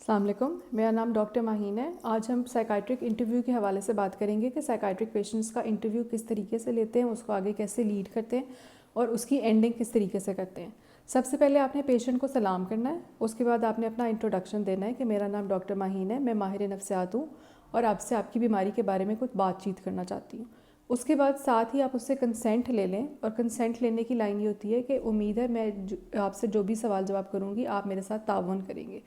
अस्सलाम वालेकुम, मेरा नाम डॉक्टर माहीन है। आज हम साइकाइट्रिक इंटरव्यू के हवाले से बात करेंगे कि साइकाइट्रिक पेशेंट्स का इंटरव्यू किस तरीके से लेते हैं, उसको आगे कैसे लीड करते हैं और उसकी एंडिंग किस तरीके से करते हैं। सबसे पहले आपने पेशेंट को सलाम करना है। उसके बाद आपने अपना इंट्रोडक्शन देना है कि मेरा नाम डॉक्टर माहीन है, मैं माहिर नफ्सियात हूँ और आपसे आपकी बीमारी के बारे में कुछ बातचीत करना चाहती हूँ। उसके बाद साथ ही आप उससे कंसेंट ले लें, और कंसेंट लेने की लाइन ये होती है कि उम्मीद है मैं आपसे जो भी सवाल जवाब करूँगी आप मेरे साथ ताउन करेंगे।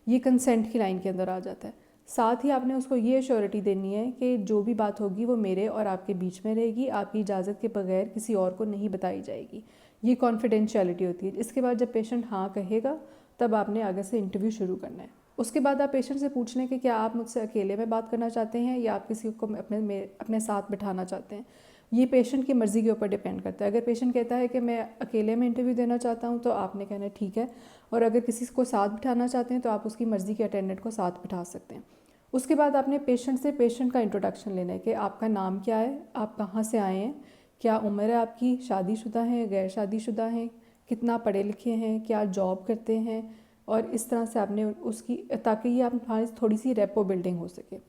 ये कंसेंट की लाइन के अंदर आ जाता है। साथ ही आपने उसको ये श्योरिटी देनी है कि जो भी बात होगी वो मेरे और आपके बीच में रहेगी, आपकी इजाज़त के बगैर किसी और को नहीं बताई जाएगी। ये कॉन्फिडेंशियलिटी होती है। इसके बाद जब पेशेंट हाँ कहेगा तब आपने आगे से इंटरव्यू शुरू करना है। उसके बाद आप पेशेंट से पूछ लें कि क्या आप मुझसे अकेले में बात करना चाहते हैं या आप किसी को अपने साथ बिठाना चाहते हैं। ये पेशेंट की मर्ज़ी के ऊपर डिपेंड करता है। अगर पेशेंट कहता है कि मैं अकेले में इंटरव्यू देना चाहता हूँ तो आपने कहना है ठीक है, और अगर किसी को साथ बिठाना चाहते हैं तो आप उसकी मर्ज़ी के अटेंडेंट को साथ बिठा सकते हैं। उसके बाद आपने पेशेंट से पेशेंट का इंट्रोडक्शन लेना है कि आपका नाम क्या है, आप कहाँ से आए हैं, क्या उम्र है आपकी, शादीशुदा हैं, गैर शादीशुदा हैं, कितना पढ़े लिखे हैं, क्या जॉब करते हैं, और इस तरह से आपने उसकी, ताकि ये आप थोड़ी सी रेपो बिल्डिंग हो सके।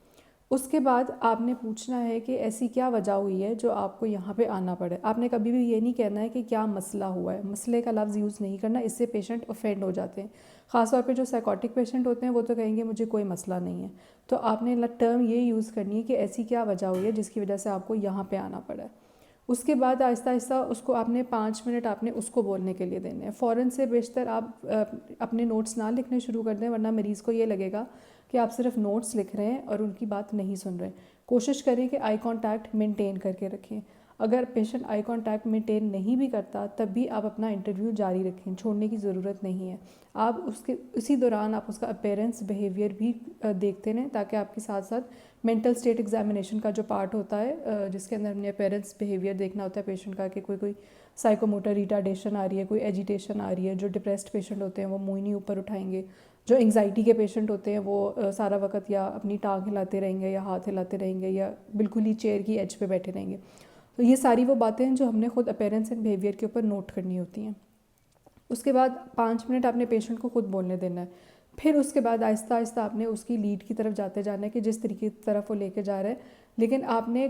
उसके बाद आपने पूछना है कि ऐसी क्या वजह हुई है जो आपको यहाँ पे आना पड़े। आपने कभी भी ये नहीं कहना है कि क्या मसला हुआ है, मसले का लफ्ज़ यूज़ नहीं करना, इससे पेशेंट ऑफेंड हो जाते हैं। ख़ासतौर पे जो साइकोटिक पेशेंट होते हैं वो तो कहेंगे मुझे कोई मसला नहीं है। तो आपने टर्म ये यूज़ करनी है कि ऐसी क्या वजह हुई है जिसकी वजह से आपको यहाँ पर आना पड़ा है। उसके बाद आहिस्ता आहिस्ता उसको आपने 5 मिनट आपने उसको बोलने के लिए देने हैं। फ़ौरन से बेशतर आप अपने नोट्स ना लिखने शुरू कर दें, वरना मरीज़ को ये लगेगा कि आप सिर्फ नोट्स लिख रहे हैं और उनकी बात नहीं सुन रहे। कोशिश करें कि आई कांटेक्ट मेंटेन करके रखें। अगर पेशेंट आई कांटेक्ट मेंटेन नहीं भी करता तब भी आप अपना इंटरव्यू जारी रखें, छोड़ने की ज़रूरत नहीं है। आप उसके उसी दौरान आप उसका अपीयरेंस बिहेवियर भी देखते रहें, ताकि आपके साथ साथ मेंटल स्टेट एग्जामिनेशन का जो पार्ट होता है जिसके अंदर हमने अपीयरेंस बिहेवियर देखना होता है पेशेंट का, कि कोई साइकोमोटर रिटार्डेशन आ रही है, कोई एजिटेशन आ रही है। जो डिप्रेस्ड पेशेंट होते हैं वो मुँह नहीं ऊपर उठाएंगे। जो एंग्जाइटी के पेशेंट होते हैं वो सारा वक्त या अपनी टांग हिलाते रहेंगे या हाथ हिलाते रहेंगे या बिल्कुल ही चेयर की एज पे बैठे रहेंगे। तो ये सारी वो बातें हैं जो हमने खुद अपीयरेंस एंड बिहेवियर के ऊपर नोट करनी होती हैं। उसके बाद 5 मिनट आपने पेशेंट को खुद बोलने देना है। फिर उसके बाद आहिस्ता आहिस्ता आपने उसकी लीड की तरफ जाते जाना है कि जिस तरीके की तरफ वो लेके जा रहा है। लेकिन आपने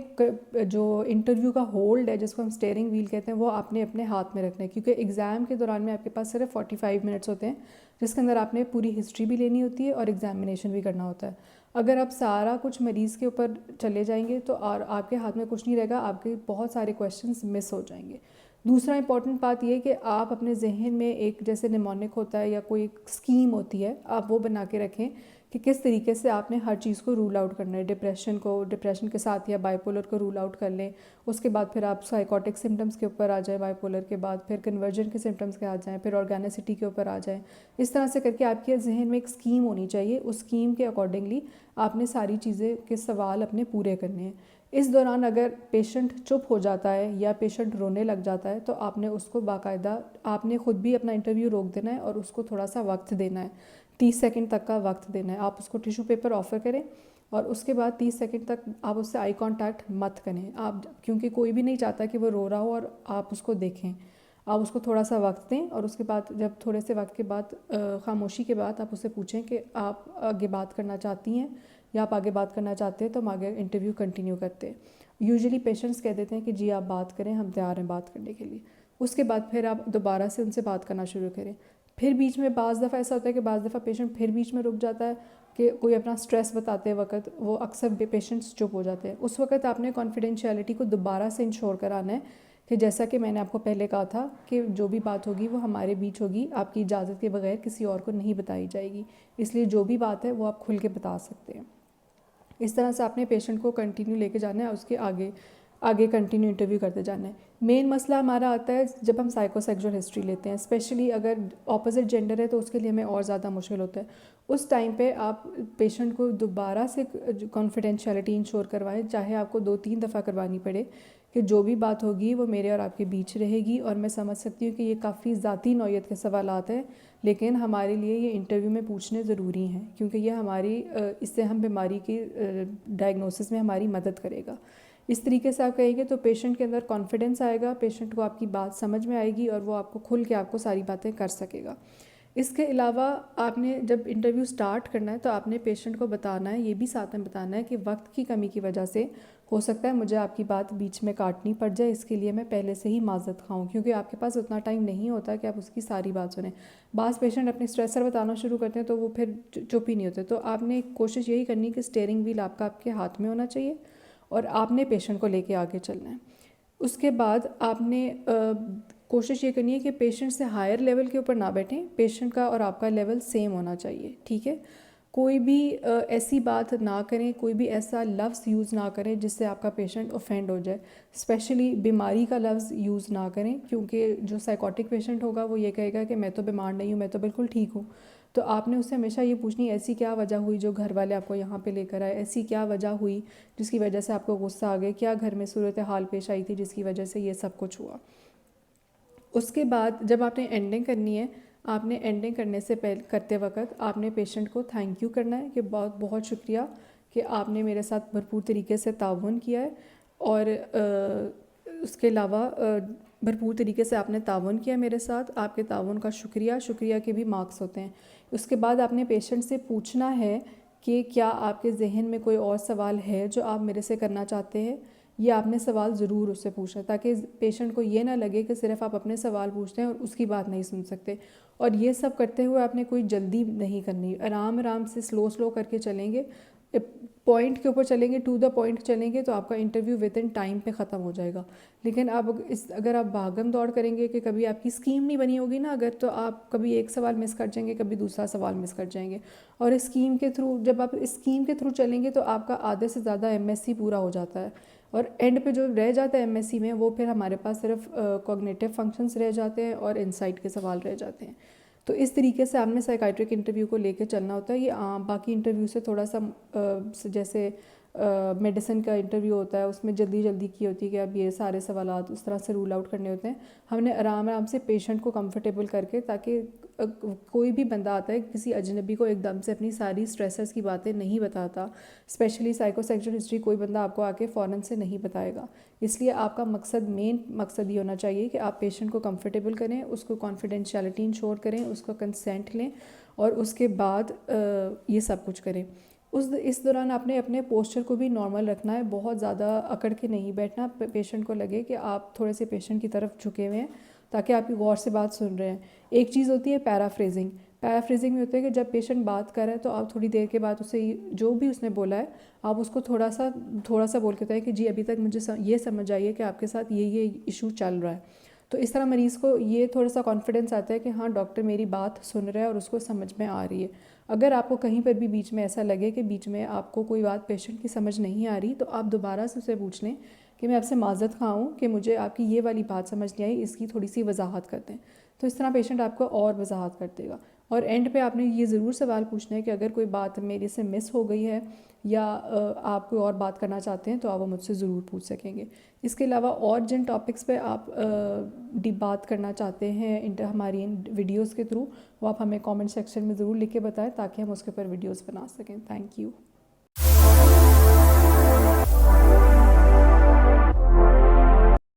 जो इंटरव्यू का होल्ड है, जिसको हम स्टीयरिंग व्हील कहते हैं, वो आपने अपने हाथ में रखना है, क्योंकि एग्ज़ाम के दौरान में आपके पास सिर्फ 45 मिनट्स होते हैं, जिसके अंदर आपने पूरी हिस्ट्री भी लेनी होती है और एग्जामिनेशन भी करना होता है। अगर आप सारा कुछ मरीज़ के ऊपर चले जाएंगे तो और आपके हाथ में कुछ नहीं रहेगा, आपके बहुत सारे क्वेश्चंस मिस हो जाएंगे। दूसरा इंपॉर्टेंट बात ये कि आप अपने जहन में एक, जैसे निमोनिक होता है या कोई स्कीम होती है, आप वो बना के रखें कि किस तरीके से आपने हर चीज़ को रूल आउट करना है। डिप्रेशन के साथ या बाइपोलर को रूल आउट कर लें। उसके बाद फिर आप साइकोटिक सिम्टम्स के ऊपर आ जाए, बाइपोलर के बाद फिर कन्वर्जन के सिम्टम्स के आ जाएँ, फिर ऑर्गेनिसिटी के ऊपर आ जाएँ। इस तरह से करके आपके जहन में एक स्कीम होनी चाहिए। उस स्कीम के अकॉर्डिंगली आपने सारी चीज़ें के सवाल अपने पूरे करने हैं। इस दौरान अगर पेशेंट चुप हो जाता है या पेशेंट रोने लग जाता है तो आपने उसको बाकायदा, आपने ख़ुद भी अपना इंटरव्यू रोक देना है और उसको थोड़ा सा वक्त देना है। 30 सेकंड तक का वक्त देना है। आप उसको टिश्यू पेपर ऑफ़र करें और उसके बाद 30 सेकंड तक आप उससे आई कांटेक्ट मत करें। आप, क्योंकि कोई भी नहीं चाहता कि वो रो रहा हो और आप उसको देखें। आप उसको थोड़ा सा वक्त दें और उसके बाद जब थोड़े से वक्त के बाद खामोशी के बाद आप उससे पूछें कि आप आगे बात करना चाहती हैं या आप आगे बात करना चाहते हैं, तो हम आगे इंटरव्यू कंटिन्यू करते हैं। यूजुअली पेशेंट्स कह देते हैं कि जी आप बात करें, हम तैयार हैं बात करने के लिए। उसके बाद फिर आप दोबारा से उनसे बात करना शुरू करें। फिर बीच में बाज़ दफ़ा ऐसा होता है कि बाज़ दफ़ा पेशेंट फिर बीच में रुक जाता है कि कोई अपना स्ट्रेस बताते वक्त वो अक्सर पेशेंट्स चुप हो जाते हैं। उस वक्त आपने कॉन्फिडेंशियलिटी को दोबारा से इंश्योर कराना है कि जैसा कि मैंने आपको पहले कहा था कि जो भी बात होगी वो हमारे बीच होगी, आपकी इजाज़त के बगैर किसी और को नहीं बताई जाएगी। इसलिए जो भी बात है वो आप खुल के बता सकते हैं। इस तरह से आपने पेशेंट को कंटिन्यू लेके जाना है, उसके आगे आगे कंटिन्यू इंटरव्यू करते जाना है। मेन मसला हमारा आता है जब हम साइकोसेक्सुअल हिस्ट्री लेते हैं, स्पेशली अगर ऑपोजिट जेंडर है तो उसके लिए हमें और ज़्यादा मुश्किल होता है। उस टाइम पे आप पेशेंट को दोबारा से कॉन्फिडेंशियलिटी इंश्योर करवाएं, चाहे आपको 2-3 दफ़ा करवानी पड़े, कि जो भी बात होगी वो मेरे और आपके बीच रहेगी। और मैं समझ सकती हूँ कि ये काफ़ी ज़ाती नौयत के सवालात हैं, लेकिन हमारे लिए ये इंटरव्यू में पूछने ज़रूरी हैं, क्योंकि ये हमारी इससे हम बीमारी की डायग्नोसिस में हमारी मदद करेगा। इस तरीके से आप कहेंगे तो पेशेंट के अंदर कॉन्फिडेंस आएगा, पेशेंट को आपकी बात समझ में आएगी और वो आपको खुल के आपको सारी बातें कर सकेगा। इसके अलावा आपने जब इंटरव्यू स्टार्ट करना है तो आपने पेशेंट को बताना है, ये भी साथ में बताना है कि वक्त की कमी की वजह से हो सकता है मुझे आपकी बात बीच में काटनी पड़ जाए, इसके लिए मैं पहले से ही माजरत खाऊं, क्योंकि आपके पास उतना टाइम नहीं होता कि आप उसकी सारी बात सुनें। बास पेशेंट अपने स्ट्रेसर बताना शुरू करते हैं तो वो फिर चुप ही नहीं होते। तो आपने कोशिश यही करनी कि स्टीयरिंग व्हील आपका आपके हाथ में होना चाहिए और आपने पेशेंट को लेके आगे चलना है। उसके बाद आपने कोशिश ये करनी है कि पेशेंट से हायर लेवल के ऊपर ना बैठें, पेशेंट का और आपका लेवल सेम होना चाहिए, ठीक है। कोई भी ऐसी बात ना करें, कोई भी ऐसा लफ्ज़ यूज़ ना करें जिससे आपका पेशेंट ऑफेंड हो जाए। स्पेशली बीमारी का लफ्ज़ यूज़ ना करें, क्योंकि जो साइकोटिक पेशेंट होगा वो ये कहेगा कि मैं तो बीमार नहीं हूँ, मैं तो बिल्कुल ठीक हूँ। तो आपने उससे हमेशा ये पूछनी ऐसी क्या वजह हुई जो घर वाले आपको यहाँ पे लेकर आए, ऐसी क्या वजह हुई जिसकी वजह से आपको गुस्सा आ गया, क्या घर में सूरत हाल पेश आई थी जिसकी वजह से ये सब कुछ हुआ। उसके बाद जब आपने एंडिंग करनी है, आपने एंडिंग करने से पहले करते वक्त आपने पेशेंट को थैंक यू करना है कि बहुत बहुत शुक्रिया कि आपने मेरे साथ भरपूर तरीके से ताउन किया है, और उसके अलावा भरपूर तरीके से आपने ताउन किया मेरे साथ, आपके ताउन का शुक्रिया। शुक्रिया के भी मार्क्स होते हैं। उसके बाद आपने पेशेंट से पूछना है कि क्या आपके जहन में कोई और सवाल है जो आप मेरे से करना चाहते हैं। ये आपने सवाल ज़रूर उससे पूछना, ताकि पेशेंट को ये ना लगे कि सिर्फ आप अपने सवाल पूछते हैं और उसकी बात नहीं सुन सकते। और ये सब करते हुए आपने कोई जल्दी नहीं करनी, आराम आराम से स्लो स्लो करके चलेंगे, पॉइंट के ऊपर चलेंगे, टू द पॉइंट चलेंगे तो आपका इंटरव्यू विद इन टाइम पे ख़त्म हो जाएगा। लेकिन अब अगर आप भागम दौड़ करेंगे कि कभी आपकी स्कीम नहीं बनी होगी ना अगर, तो आप कभी एक सवाल मिस कर जाएंगे, कभी दूसरा सवाल मिस कर जाएंगे। और इस स्कीम के थ्रू, जब आप इस स्कीम के थ्रू चलेंगे तो आपका आधे से ज़्यादा एमएससी पूरा हो जाता है, और एंड पे जो रह जाता है एमएससी में वो फिर हमारे पास सिर्फ कॉग्निटिव फंक्शंस रह जाते हैं और इंसाइट के सवाल रह जाते हैं। तो इस तरीके से आपने साइकाइट्रिक इंटरव्यू को लेकर चलना होता है। ये बाकी इंटरव्यू से थोड़ा सा जैसे मेडिसिन का इंटरव्यू होता है उसमें जल्दी जल्दी की होती है कि अब ये सारे सवालात उस तरह से रूल आउट करने होते हैं। हमने आराम आराम से पेशेंट को कंफर्टेबल करके, ताकि कोई भी बंदा आता है किसी अजनबी को एकदम से अपनी सारी स्ट्रेसेस की बातें नहीं बताता, स्पेशली साइकोसेक्सुअल हिस्ट्री कोई बंदा आपको आके फ़ौरन से नहीं बताएगा। इसलिए आपका मकसद, मेन मकसद ये होना चाहिए कि आप पेशेंट को कंफर्टेबल करें, उसको कॉन्फिडेंशियलिटी इंश्योर करें, उसका कंसेंट लें, और उसके बाद ये सब कुछ करें। इस दौरान आपने अपने पोस्चर को भी नॉर्मल रखना है, बहुत ज़्यादा अकड़ के नहीं बैठना, पेशेंट को लगे कि आप थोड़े से पेशेंट की तरफ झुके हुए हैं ताकि आपकी गौर से बात सुन रहे हैं। एक चीज़ होती है पैराफ्रेजिंग। पैराफ्रेजिंग में होता है कि जब पेशेंट बात कर रहा है तो आप थोड़ी देर के बाद उसे जो भी उसने बोला है आप उसको थोड़ा सा बोल के बताएं कि जी अभी तक मुझे ये समझ आई है कि आपके साथ ये इशू चल रहा है। तो इस तरह मरीज़ को ये थोड़ा सा कॉन्फिडेंस आता है कि हाँ डॉक्टर मेरी बात सुन रहा है और उसको समझ में आ रही है। अगर आपको कहीं पर भी बीच में ऐसा लगे कि बीच में आपको कोई बात पेशेंट की समझ नहीं आ रही, तो आप दोबारा से उसे पूछ लें कि मैं आपसे माज़रत खाऊँ कि मुझे आपकी ये वाली बात समझ नहीं आई, इसकी थोड़ी सी वजाहत कर दें। तो इस तरह पेशेंट आपको और वजाहत कर देगा। और एंड पे आपने ये ज़रूर सवाल पूछना है कि अगर कोई बात मेरे से मिस हो गई है या आप कोई और बात करना चाहते हैं तो आप वो मुझसे ज़रूर पूछ सकेंगे। इसके अलावा और जिन टॉपिक्स पे आप बात करना चाहते हैं हमारी इन वीडियोज़ के थ्रू, वो आप हमें कमेंट सेक्शन में ज़रूर लिख के बताएं ताकि हम उसके ऊपर वीडियोज़ बना सकें। Thank you.